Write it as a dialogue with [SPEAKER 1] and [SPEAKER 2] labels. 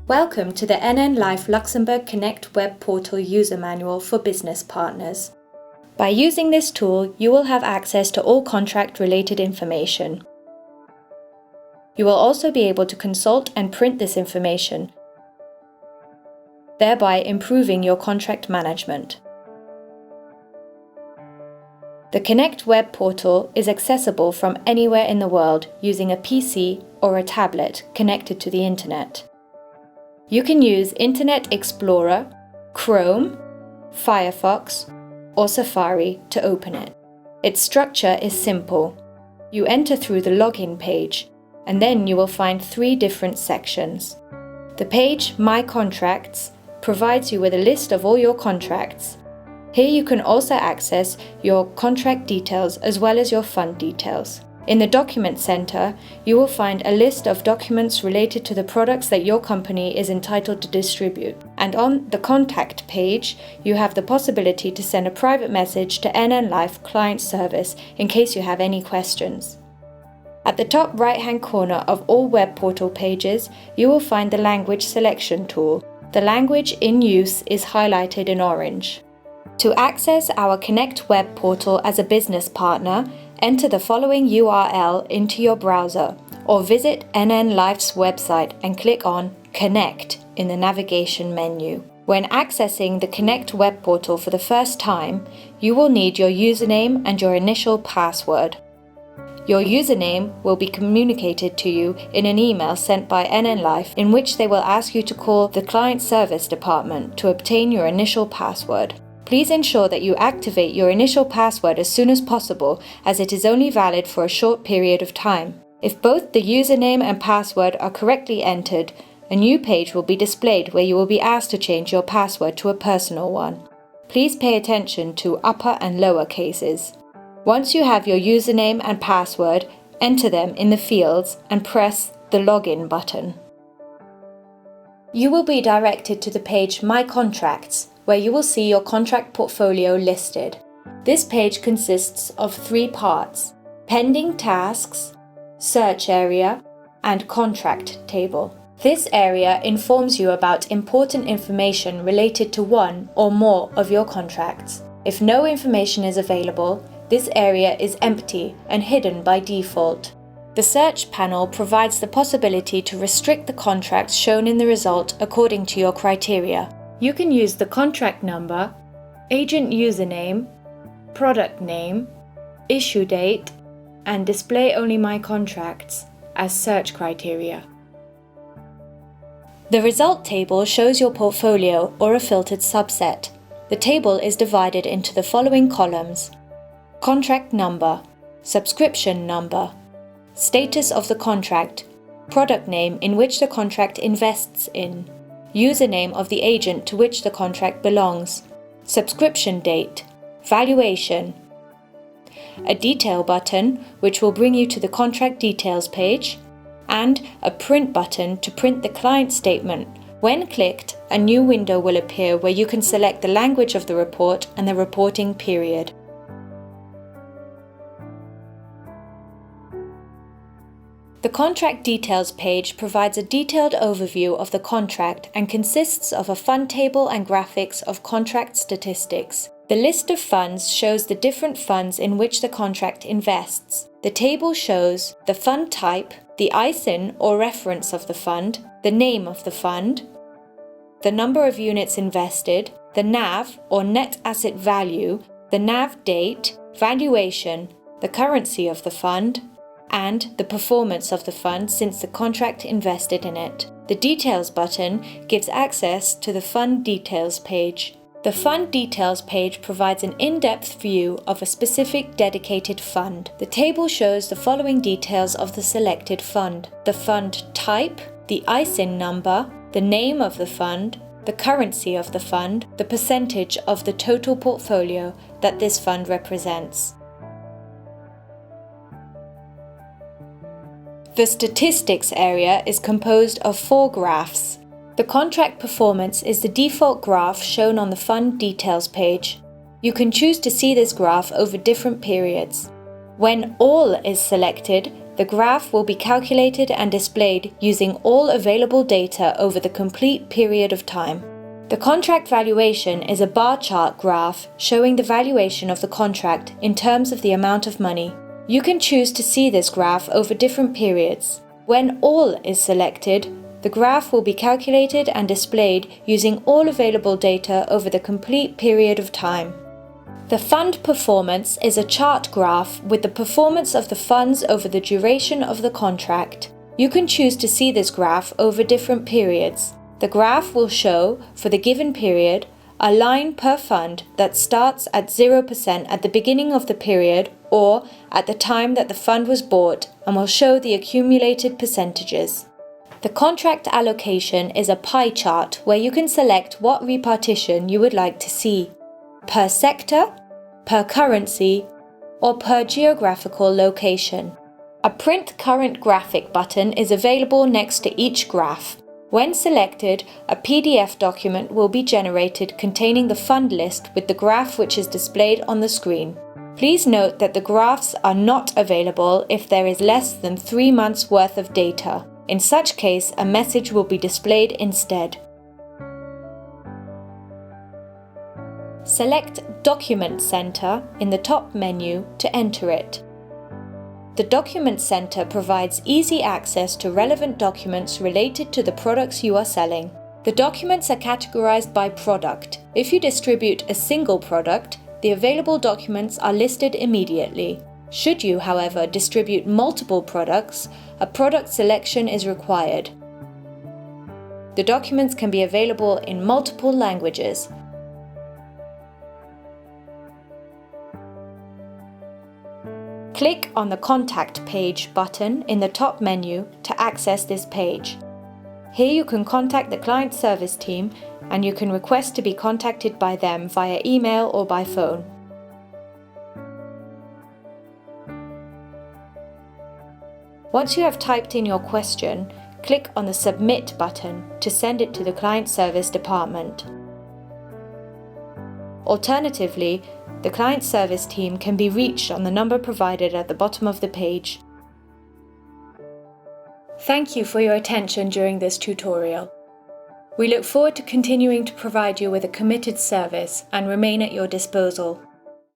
[SPEAKER 1] Welcome to the NN Life Luxembourg Connect web portal user manual for business partners. By using this tool, you will have access to all contract-related information. You will also be able to consult and print this information, thereby improving your contract management. The Connect web portal is accessible from anywhere in the world using a PC or a tablet connected to the Internet. You can use Internet Explorer, Chrome, Firefox, or Safari to open it. Its structure is simple. You enter through the login page, and then you will find 3 different sections. The page My Contracts provides you with a list of all your contracts. Here you can also access your contract details as well as your fund details. In the Document Center, you will find a list of documents related to the products that your company is entitled to distribute. And on the Contact page, you have the possibility to send a private message to NN Life Client Service in case you have any questions. At the top right-hand corner of all web portal pages, you will find the Language Selection tool. The language in use is highlighted in orange. To access our Connect web portal as a business partner, enter the following URL into your browser or visit NN Life's website and click on Connect in the navigation menu. When accessing the Connect web portal for the first time, you will need your username and your initial password. Your username will be communicated to you in an email sent by NN Life in which they will ask you to call the Client Service Department to obtain your initial password. Please ensure that you activate your initial password as soon as possible, as it is only valid for a short period of time. If both the username and password are correctly entered, a new page will be displayed where you will be asked to change your password to a personal one. Please pay attention to upper and lower cases. Once you have your username and password, enter them in the fields and press the Login button. You will be directed to the page My Contracts, where you will see your contract portfolio listed. This page consists of 3 parts: Pending Tasks, Search Area, and Contract Table. This area informs you about important information related to one or more of your contracts. If no information is available, this area is empty and hidden by default. The Search panel provides the possibility to restrict the contracts shown in the result according to your criteria. You can use the contract number, agent username, product name, issue date, and display only my contracts as search criteria. The result table shows your portfolio or a filtered subset. The table is divided into the following columns: contract number, subscription number, status of the contract, product name in which the contract invests in, username of the agent to which the contract belongs, subscription date, valuation, a detail button which will bring you to the contract details page, and a print button to print the client statement. When clicked, a new window will appear where you can select the language of the report and the reporting period. The Contract Details page provides a detailed overview of the contract and consists of a fund table and graphics of contract statistics. The list of funds shows the different funds in which the contract invests. The table shows the fund type, the ISIN or reference of the fund, the name of the fund, the number of units invested, the NAV or net asset value, the NAV date, valuation, the currency of the fund, and the performance of the fund since the contract invested in it. The Details button gives access to the Fund Details page. The Fund Details page provides an in-depth view of a specific dedicated fund. The table shows the following details of the selected fund: the fund type, the ISIN number, the name of the fund, the currency of the fund, the percentage of the total portfolio that this fund represents. The Statistics area is composed of 4 graphs. The contract performance is the default graph shown on the Fund Details page. You can choose to see this graph over different periods. When All is selected, the graph will be calculated and displayed using all available data over the complete period of time. The contract valuation is a bar chart graph showing the valuation of the contract in terms of the amount of money. You can choose to see this graph over different periods. When all is selected, the graph will be calculated and displayed using all available data over the complete period of time. The fund performance is a chart graph with the performance of the funds over the duration of the contract. You can choose to see this graph over different periods. The graph will show, for the given period, a line per fund that starts at 0% at the beginning of the period or at the time that the fund was bought and will show the accumulated percentages. The contract allocation is a pie chart where you can select what repartition you would like to see, per sector, per currency, or per geographical location. A Print Current Graphic button is available next to each graph. When selected, a PDF document will be generated containing the fund list with the graph which is displayed on the screen. Please note that the graphs are not available if there is less than 3 months' worth of data. In such case, a message will be displayed instead. Select Document Center in the top menu to enter it. The Document Center provides easy access to relevant documents related to the products you are selling. The documents are categorized by product. If you distribute a single product, the available documents are listed immediately. Should you, however, distribute multiple products, a product selection is required. The documents can be available in multiple languages. Click on the Contact Page button in the top menu to access this page. Here you can contact the client service team and you can request to be contacted by them via email or by phone. Once you have typed in your question, click on the Submit button to send it to the client service department. Alternatively, the client service team can be reached on the number provided at the bottom of the page. Thank you for your attention during this tutorial. We look forward to continuing to provide you with a committed service and remain at your disposal.